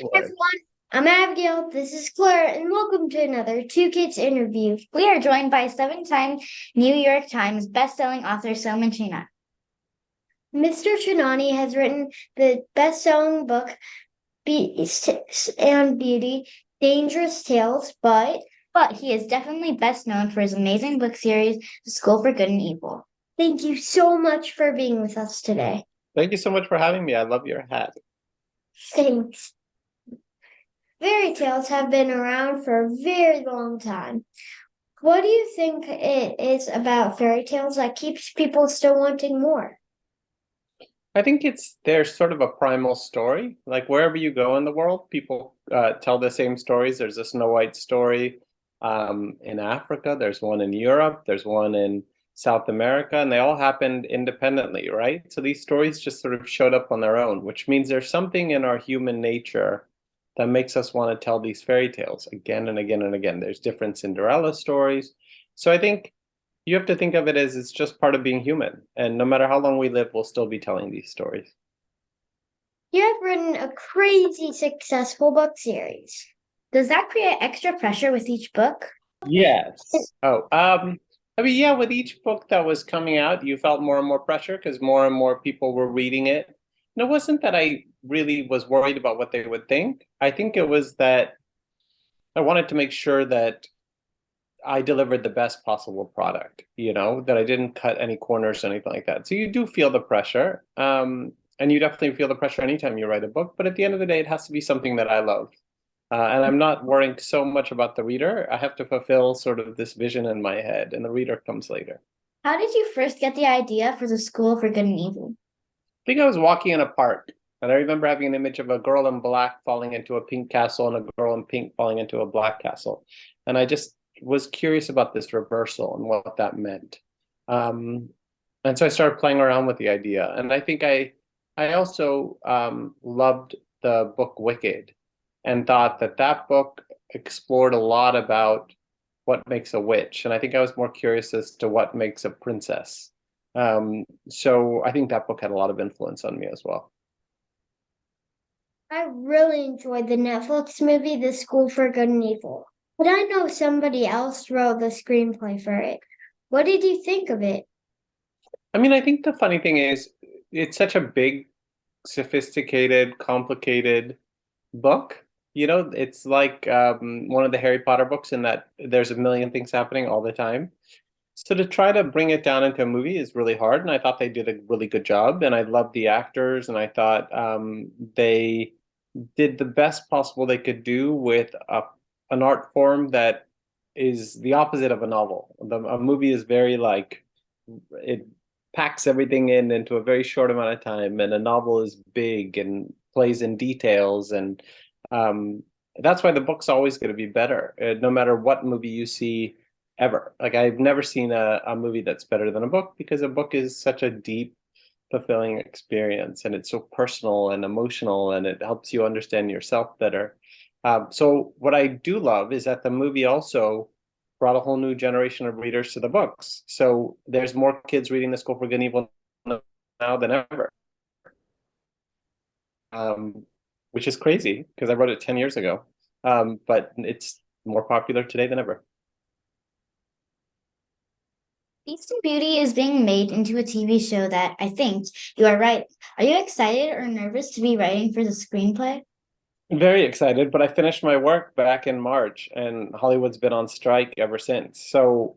Hey everyone, I'm Abigail, this is Claire, and welcome to another Two Kids interview. We are joined by seven-time New York Times bestselling author Soman Chainani. Mr. Chainani has written the best-selling book Beast and Beauty, Dangerous Tales, but he is definitely best known for his amazing book series, The School for Good and Evil. Thank you so much for being with us today. Thank you so much for having me. I love your hat. Thanks. Fairy tales have been around for a very long time. What do you think it is about fairy tales that keeps people still wanting more? I think there's sort of a primal story. Like wherever you go in the world, people tell the same stories. There's a Snow White story in Africa. There's one in Europe. There's one in South America, and they all happened independently, right? So these stories just sort of showed up on their own, which means there's something in our human nature that makes us want to tell these fairy tales again and again and again. There's different Cinderella stories. So I think you have to think of it as it's just part of being human. And no matter how long we live, we'll still be telling these stories. You have written a crazy successful book series. Does that create extra pressure with each book? Yes. I mean, yeah, with each book that was coming out, you felt more and more pressure because more and more people were reading it. And it wasn't that I really was worried about what they would think. I think it was that I wanted to make sure that I delivered the best possible product, that I didn't cut any corners or anything like that. So you do feel the pressure. And you definitely feel the pressure anytime you write a book. But at the end of the day, it has to be something that I love. And I'm not worrying so much about the reader. I have to fulfill sort of this vision in my head, and the reader comes later. How did you first get the idea for the School for Good and Evil? I think I was walking in a park, and I remember having an image of a girl in black falling into a pink castle and a girl in pink falling into a black castle. And I just was curious about this reversal and what that meant. Um, and so I started playing around with the idea. And I think I also loved the book Wicked and thought that that book explored a lot about what makes a witch. And I think I was more curious as to what makes a princess. So I think that book had a lot of influence on me as well. I really enjoyed the Netflix movie, The School for Good and Evil. But I know somebody else wrote the screenplay for it. What did you think of it? I mean, I think the funny thing is, it's such a big, sophisticated, complicated book. It's like one of the Harry Potter books in that there's a million things happening all the time. So to try to bring it down into a movie is really hard, and I thought they did a really good job, and I loved the actors, and I thought they did the best possible they could do with an art form that is the opposite of a novel. A movie is very like it packs everything in into a very short amount of time, and a novel is big and plays in details, and um, that's why the book's always going to be better, no matter what movie you see ever. Like I've never seen a movie that's better than a book because a book is such a deep, fulfilling experience, and it's so personal and emotional, and it helps you understand yourself better. So what I do love is that the movie also brought a whole new generation of readers to the books. So there's more kids reading The School for Good and Evil now than ever, um, which is crazy because I wrote it 10 years ago. But it's more popular today than ever. Beast and Beauty is being made into a TV show that I think you are right. Are you excited or nervous to be writing for the screenplay? Very excited, but I finished my work back in March, and Hollywood's been on strike ever since. So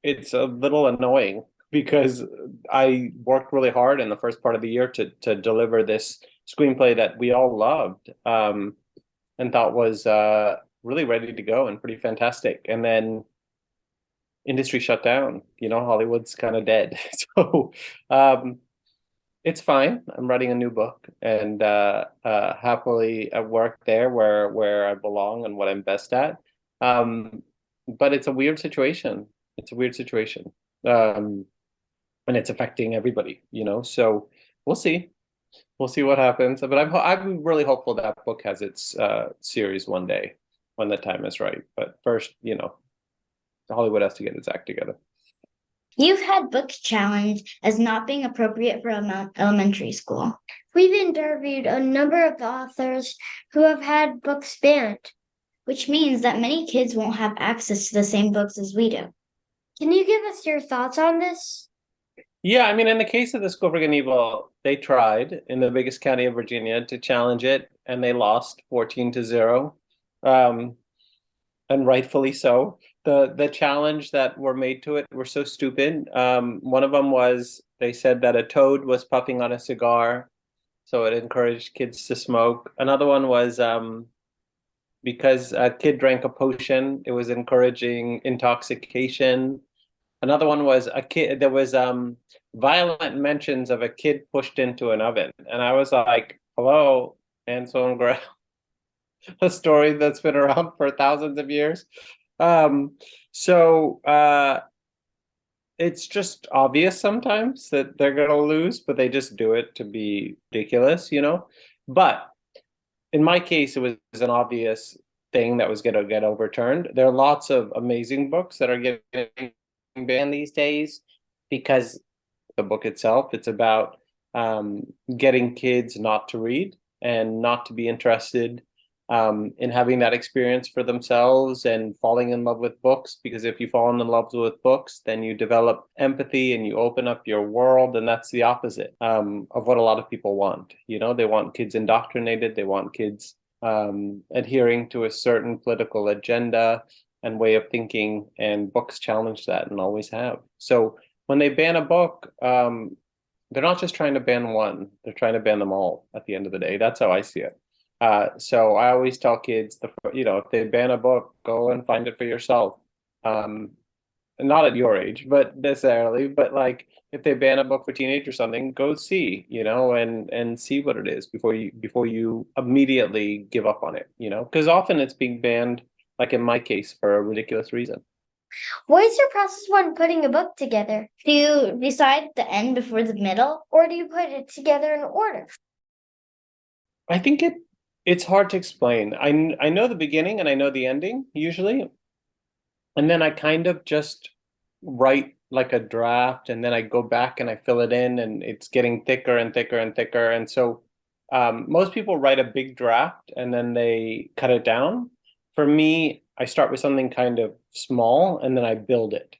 it's a little annoying because I worked really hard in the first part of the year to deliver this screenplay that we all loved, and thought was really ready to go and pretty fantastic. And then industry shut down. Hollywood's kind of dead. So um, it's fine. I'm writing a new book and happily at work there where I belong and what I'm best at. Um, but it's a weird situation. It's a weird situation. Um, and it's affecting everybody. So we'll see. We'll see what happens. But I'm really hopeful that book has its series one day when the time is right. But first, Hollywood has to get its act together. You've had books challenged as not being appropriate for elementary school. We've interviewed a number of authors who have had books banned, which means that many kids won't have access to the same books as we do. Can you give us your thoughts on this? Yeah, I mean, in the case of the School for Good and Evil, they tried in the biggest county of Virginia to challenge it, and they lost 14-0, um, and rightfully so. The challenge that were made to it were so stupid. One of them was they said that a toad was puffing on a cigar, so it encouraged kids to smoke. Another one was because a kid drank a potion, it was encouraging intoxication. Another one was a kid. There was violent mentions of a kid pushed into an oven, and I was like, "Hello, Ansel and Gretel," a story that's been around for thousands of years. Um, so it's just obvious sometimes that they're gonna lose, but they just do it to be ridiculous, you know. But in my case, it was an obvious thing that was going to get overturned. There are lots of amazing books that are getting banned these days because the book itself, it's about getting kids not to read and not to be interested in having that experience for themselves and falling in love with books. Because if you fall in love with books, then you develop empathy and you open up your world, and that's the opposite of what a lot of people want. You know, they want kids indoctrinated, they want kids adhering to a certain political agenda and way of thinking, and books challenge that and always have. So when they ban a book, they're not just trying to ban one, they're trying to ban them all at the end of the day. That's how I see it. So I always tell kids, if they ban a book, go and find it for yourself. Not at your age, but necessarily, but like if they ban a book for teenage or something, go see, and see what it is before you immediately give up on it, because often it's being banned, like in my case, for a ridiculous reason. What is your process when putting a book together? Do you decide the end before the middle, or do you put it together in order? I think it's hard to explain. I know the beginning and I know the ending usually, and then I kind of just write like a draft, and then I go back and I fill it in, and it's getting thicker and thicker and thicker. And so most people write a big draft and then they cut it down. For me, I start with something kind of small and then I build it.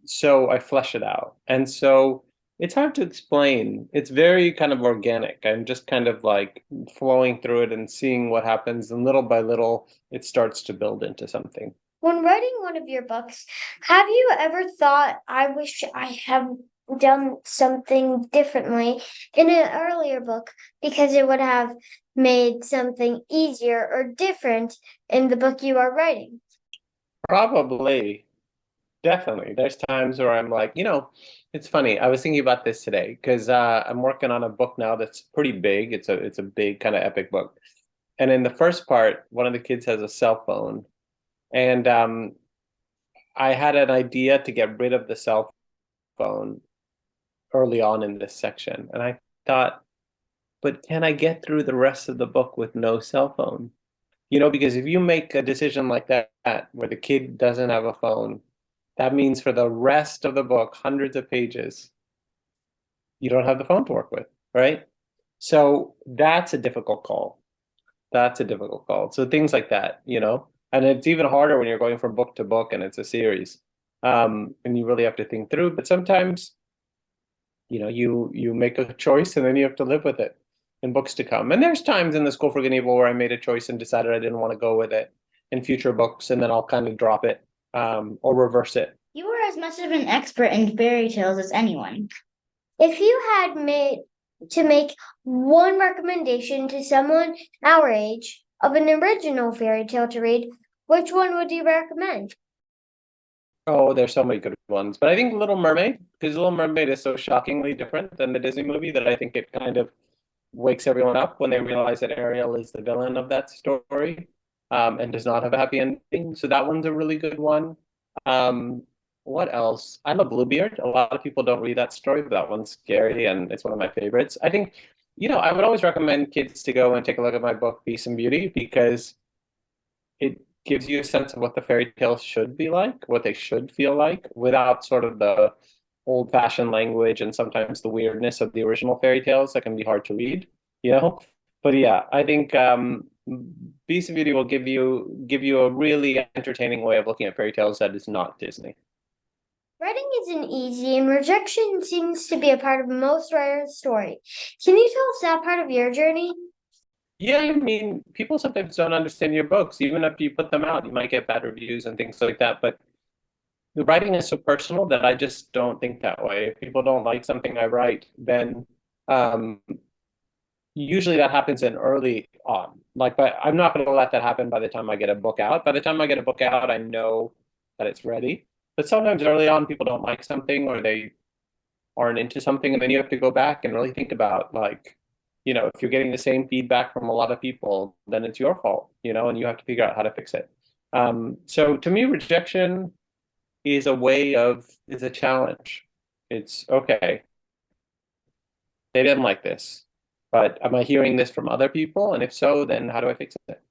So I flesh it out. And so it's hard to explain. It's very kind of organic. I'm just kind of like flowing through it and seeing what happens. And little by little, it starts to build into something. When writing one of your books, have you ever thought, I wish I had done something differently in an earlier book because it would have made something easier or different in the book you are writing? Probably, definitely. There's times where I'm like, it's funny. I was thinking about this today because I'm working on a book now that's pretty big. It's a big kind of epic book. And in the first part, one of the kids has a cell phone. And I had an idea to get rid of the cell phone early on in this section. And I thought, but can I get through the rest of the book with no cell phone? Because if you make a decision like that, where the kid doesn't have a phone, that means for the rest of the book, hundreds of pages, you don't have the phone to work with, right? So that's a difficult call. That's a difficult call. So things like that. And it's even harder when you're going from book to book and it's a series. And you really have to think through. But sometimes, you make a choice and then you have to live with it in books to come. And there's times in the School for Good and Evil where I made a choice and decided I didn't want to go with it in future books, and then I'll kind of drop it or reverse it. You are as much of an expert in fairy tales as anyone. If you had made to make one recommendation to someone our age of an original fairy tale to read, which one would you recommend? Oh, there's so many good ones. But I think Little Mermaid, because Little Mermaid is so shockingly different than the Disney movie that I think it kind of wakes everyone up when they realize that Ariel is the villain of that story, and does not have a happy ending. So that one's a really good one. Um, what else? I'm a Bluebeard. A lot of people don't read that story, but that one's scary and it's one of my favorites. I think, I would always recommend kids to go and take a look at my book, Peace and Beauty, because it gives you a sense of what the fairy tales should be like, what they should feel like, without sort of the old-fashioned language and sometimes the weirdness of the original fairy tales that can be hard to read, you know? But yeah, I think Beast of Beauty will give you a really entertaining way of looking at fairy tales that is not Disney. Writing isn't easy, and rejection seems to be a part of most writers' story. Can you tell us that part of your journey? Yeah, I mean, people sometimes don't understand your books. Even if you put them out, you might get bad reviews and things like that. But the writing is so personal that I just don't think that way. If people don't like something I write, then um, usually that happens in early on. Like, but I'm not going to let that happen by the time I get a book out. By the time I get a book out, I know that it's ready. But sometimes early on, people don't like something or they aren't into something, and then you have to go back and really think about, like, if you're getting the same feedback from a lot of people, then it's your fault, and you have to figure out how to fix it. So to me, rejection is a challenge. It's okay. They didn't like this, but am I hearing this from other people? And if so, then how do I fix it?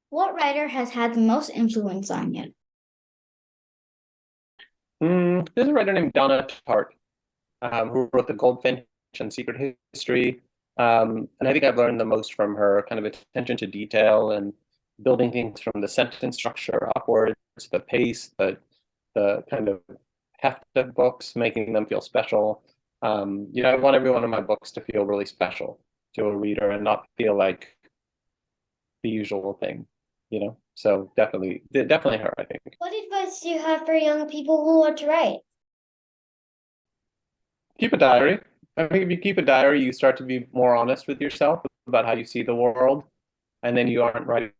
What writer has had the most influence on you? There's a writer named Donna Tartt, who wrote The Goldfinch and Secret History. And I think I've learned the most from her kind of attention to detail and building things from the sentence structure upwards, the pace, the kind of heft of books, making them feel special. I want every one of my books to feel really special to a reader and not feel like the usual thing. So definitely her, I think. What advice do you have for young people who want to write? Keep a diary. I think if you keep a diary, you start to be more honest with yourself about how you see the world, and then you aren't writing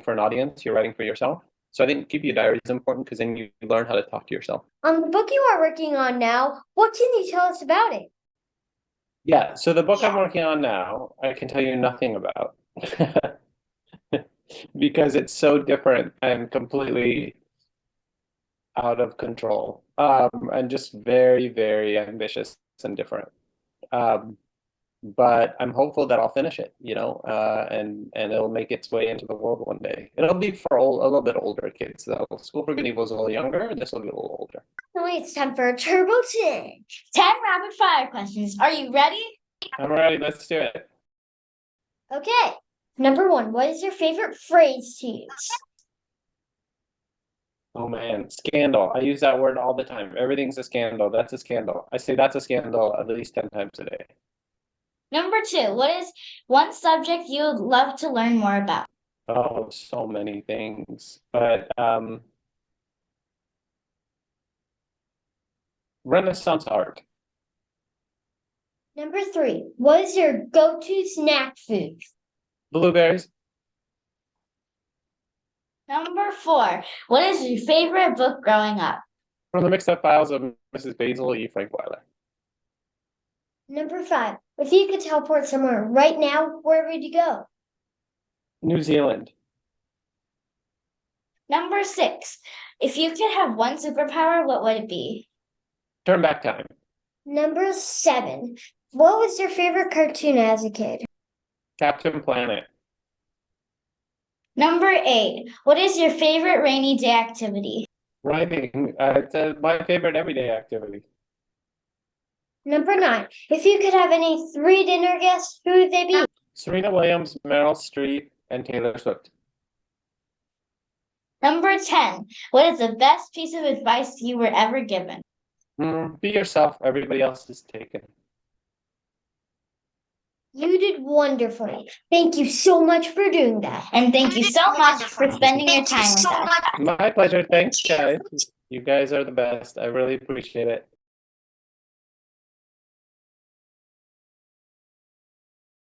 for an audience, you're writing for yourself. So I think keeping a diary is important because then you learn how to talk to yourself. On the book you are working on now, what can you tell us about it? Yeah, so the book I'm working on now, I can tell you nothing about because it's so different and completely out of control, and just very, very ambitious and different. Um, but I'm hopeful that I'll finish it, and it'll make its way into the world one day. It'll be for a little bit older kids, though. School for Good and Evil is a little younger. This will be a little older. Finally, it's time for a Turbo 10. 10 rapid fire questions. Are you ready? I'm ready. Let's do it. Okay. Number 1, what is your favorite phrase to use? Oh man, scandal. I use that word all the time. Everything's a scandal. That's a scandal. I say that's a scandal at least 10 times a day. Number 2, what is one subject you would love to learn more about? Oh, so many things. But Renaissance art. Number 3, what is your go-to snack food? Blueberries. Number 4, what is your favorite book growing up? From the Mixed Up Files of Mrs. Basil E. Frankweiler. Number 5, if you could teleport somewhere right now, where would you go? New Zealand. Number 6, if you could have one superpower, what would it be? Turn back time. Number 7, what was your favorite cartoon as a kid? Captain Planet. Number 8, what is your favorite rainy day activity? Writing. It's my favorite everyday activity. Number 9, if you could have any 3 dinner guests, who would they be? Serena Williams, Meryl Streep, and Taylor Swift. Number 10, what is the best piece of advice you were ever given? Be yourself. Everybody else is taken. You did wonderfully. Thank you so much for doing that. And thank you so much for spending your time with us. My pleasure. Thanks, guys. You guys are the best. I really appreciate it.